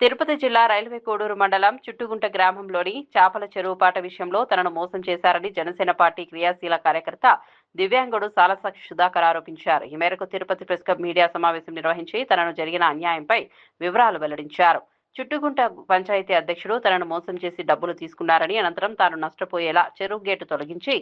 తిరుపతి జిల్లా రైల్వే కోడూరు మండలం చుట్టుగుంట గ్రామంలోని చేపల చెరువుపాట విషయంలో తనను మోసం చేశారని జనసేన పార్టీ క్రియాశీల కార్యకర్త దివ్యాంగుడు సాలసాక్షి సుధాకర్ ఆరోపించారు. ఈ మేరకు తిరుపతి ప్రెస్ క్లబ్ మీడియా సమావేశం నిర్వహించి తనను జరిగిన అన్యాయంపై వివరాలు వెల్లడించారు. చుట్టుగుంట పంచాయతీ అధ్యక్షుడు తనను మోసం చేసి డబ్బులు తీసుకున్నారని, అనంతరం తాను నష్టపోయేలా చెరువు గేటు తొలగించి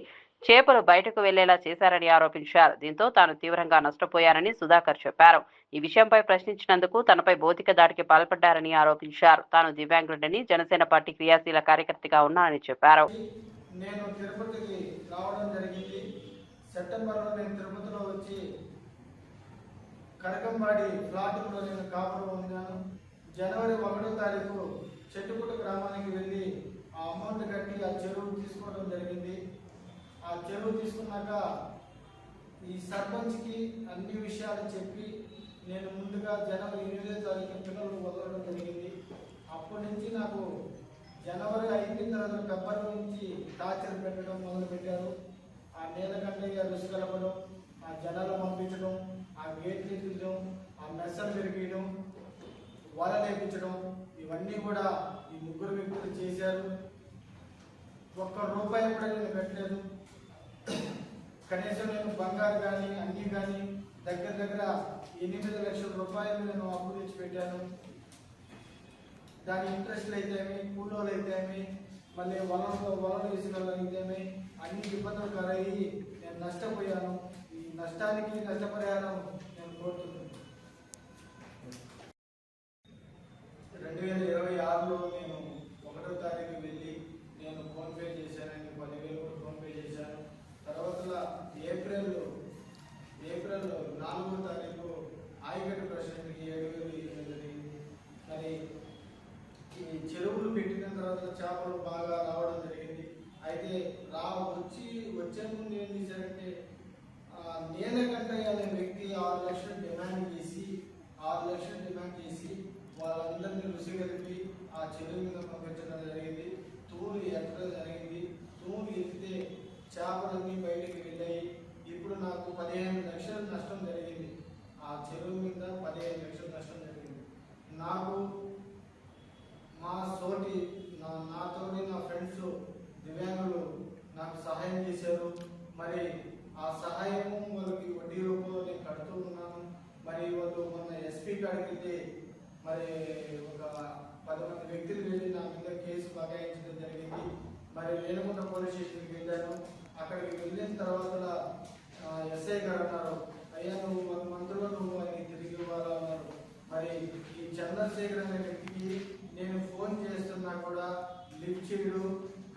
చేపలు బయటకు వెళ్లేలా చేశారని ఆరోపించారు. దీంతో తాను తీవ్రంగా నష్టపోయారని సుధాకర్ చెప్పారు. ఈ విషయంపై ప్రశ్నించినందుకు తనపై భౌతిక దాడికి పాల్పడ్డారని ఆరోపించారు. తాను దివ్యాంగుడిని, జనసేన పార్టీ క్రియాశీల కార్యకర్తగా ఉన్నానని చెప్పారు. నేను తిరుపతికి రావడం జరిగింది. సెప్టెంబర్లో నేను తిరుపతిలో వచ్చి కరకంబాడి ఫ్లాట్లో నేను కాపురం ఉన్నాను. జనవరి 1వ తారీఖు చెట్టుగుట్ట గ్రామానికి వెళ్ళి ఆ అమౌంట్ కట్టి ఆ చెరువు తీసుకోవడం జరిగింది. ఆ చెరువు తీసుకున్నాక ఈ సర్పంచ్కి అన్ని విషయాలు చెప్పి నేను ముందుగా జనవరి 8వ తారీఖు పిల్లలు వదలడం జరిగింది. అప్పటి నుంచి నాకు జనవరి 5 తర్వాత ఫిబ్రవరి నుంచి టార్చర్ పెట్టడం మొదలుపెట్టారు. ఆ నీలకంఠయ్య రుచి కలపడం, ఆ జనాలు పంపించడం, ఆ గేట్లు ఎత్తించడం, ఆ మెస్సలు పెరిగించడం, వల లేపించడం, ఇవన్నీ కూడా ఈ ముగ్గురు వ్యక్తులు చేశారు. ఒక్క రూపాయి కూడా నేను పెట్టలేదు. కనీసం నేను బంగారు కానీ అన్నీ కానీ దగ్గర 8 లక్షల రూపాయలు నేను అప్పు తెచ్చి పెట్టాను. దాని ఇంట్రెస్ట్లు అయితేమి, కూలోలు అయితేమి, మళ్ళీ వలలు వేసిన అయితేమి అన్ని ఇబ్బందులు కలయి నేను నష్టపోయాను. ఈ నష్టానికి నష్టపరిహారం నేను కోరుతున్నాను. 2026లో నేను 1వ తారీఖు వెళ్ళి నేను ఫోన్పే చేశానండి. 10,000 కూడా ఫోన్పే చేశాను. తర్వాత ఏప్రిల్ 4వ తారీఖు ఆయగడ్డ ప్రెసిడెంట్కి 7,000 ఇవ్వడం జరిగింది. మరి ఈ చెరువులు పెట్టిన తర్వాత చేపలు బాగా రావడం జరిగింది. అయితే వచ్చే ముందు ఏం చేశారంటే నీలకంఠయ్య అనే వ్యక్తి 6 లక్షలు డిమాండ్ చేసి వాళ్ళందరినీ రుచి కలిపి ఆ చెరువు మీద పంపించడం జరిగింది. తూలు ఎక్కడం జరిగింది. తూలు ఎత్తితే చేపలన్నీ బయటికి వెళ్ళాయి. ఇప్పుడు నాకు 15 లక్షల నష్టం జరిగింది. ఆ చెరువు మీద 15 లక్షల నష్టం జరిగింది. నాకు నాతోని నా ఫ్రెండ్స్ దివ్యాంగులు నాకు సహాయం చేశారు. మరి ఆ సహాయము వాళ్ళకి వడ్డీ రూపంలో నేను కడుతూ ఉన్నాను. మరి వాళ్ళు మొన్న ఎస్పీ కాడికి వెళ్తే మరి ఒక 10 మంది వ్యక్తులు వెళ్ళి నా మీద కేసు బగాయించడం జరిగింది. మరి రేణుగుంట పోలీస్ స్టేషన్కి వెళ్ళాను. అక్కడికి వెళ్ళిన తర్వాత ఎస్ఐ గారు అన్నారు, అయ్యా నువ్వు 1 మంత్లో నువ్వు ఆయనకి తిరిగి ఇవ్వాలా అన్నారు. మరి ఈ చంద్రశేఖర్ అనే వ్యక్తికి నేను ఫోన్ చేస్తున్నా కూడా లిఫ్ట్ చేయడు.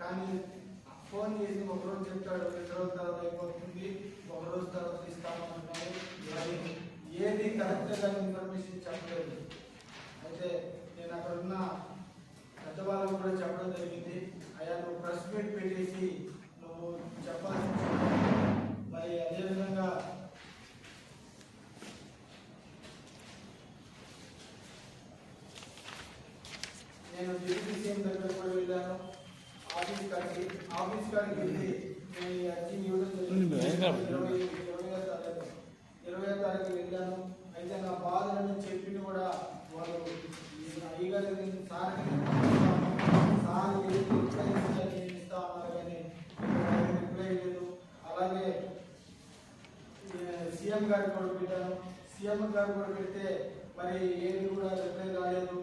కానీ ఫోన్ చేసి ఒకరోజు చెప్తాడు, 2 రోజుల తర్వాత అయిపోతుంది, 1 రోజు తర్వాత ఇస్తామంటున్నాడు. మరి ఏది కరెక్ట్గా ఇన్ఫర్మేషన్ చెప్పలేదు. అయితే నేను అక్కడ ఉన్న పెద్దవాళ్ళకు కూడా చెప్పడం జరిగింది, అయ్యా నువ్వు ప్రెస్ మీట్ పెట్టేసి నువ్వు చెప్పాల్సి. మరి అదేవిధంగా నేను డిప్యూటీ సీఎం దగ్గర కూడా వెళ్ళాను. ఆఫీస్ కాడికి వెళ్ళి నేను ఈ అర్జీ ఇవ్వడం జరిగింది. 20వ తారీఖు వెళ్ళాను. అయితే నా బాధలను చెప్పిన కూడా వాళ్ళు అయ్యగారు సార్ ఇస్తా ఉన్నారు కానీ రిప్లై లేదు. అలాగే సీఎం గారికి కూడా పెట్టాను. సీఎం గారు కూడా పెడితే మరి ఏది కూడా రిప్లై రాలేదు.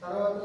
తర్వాత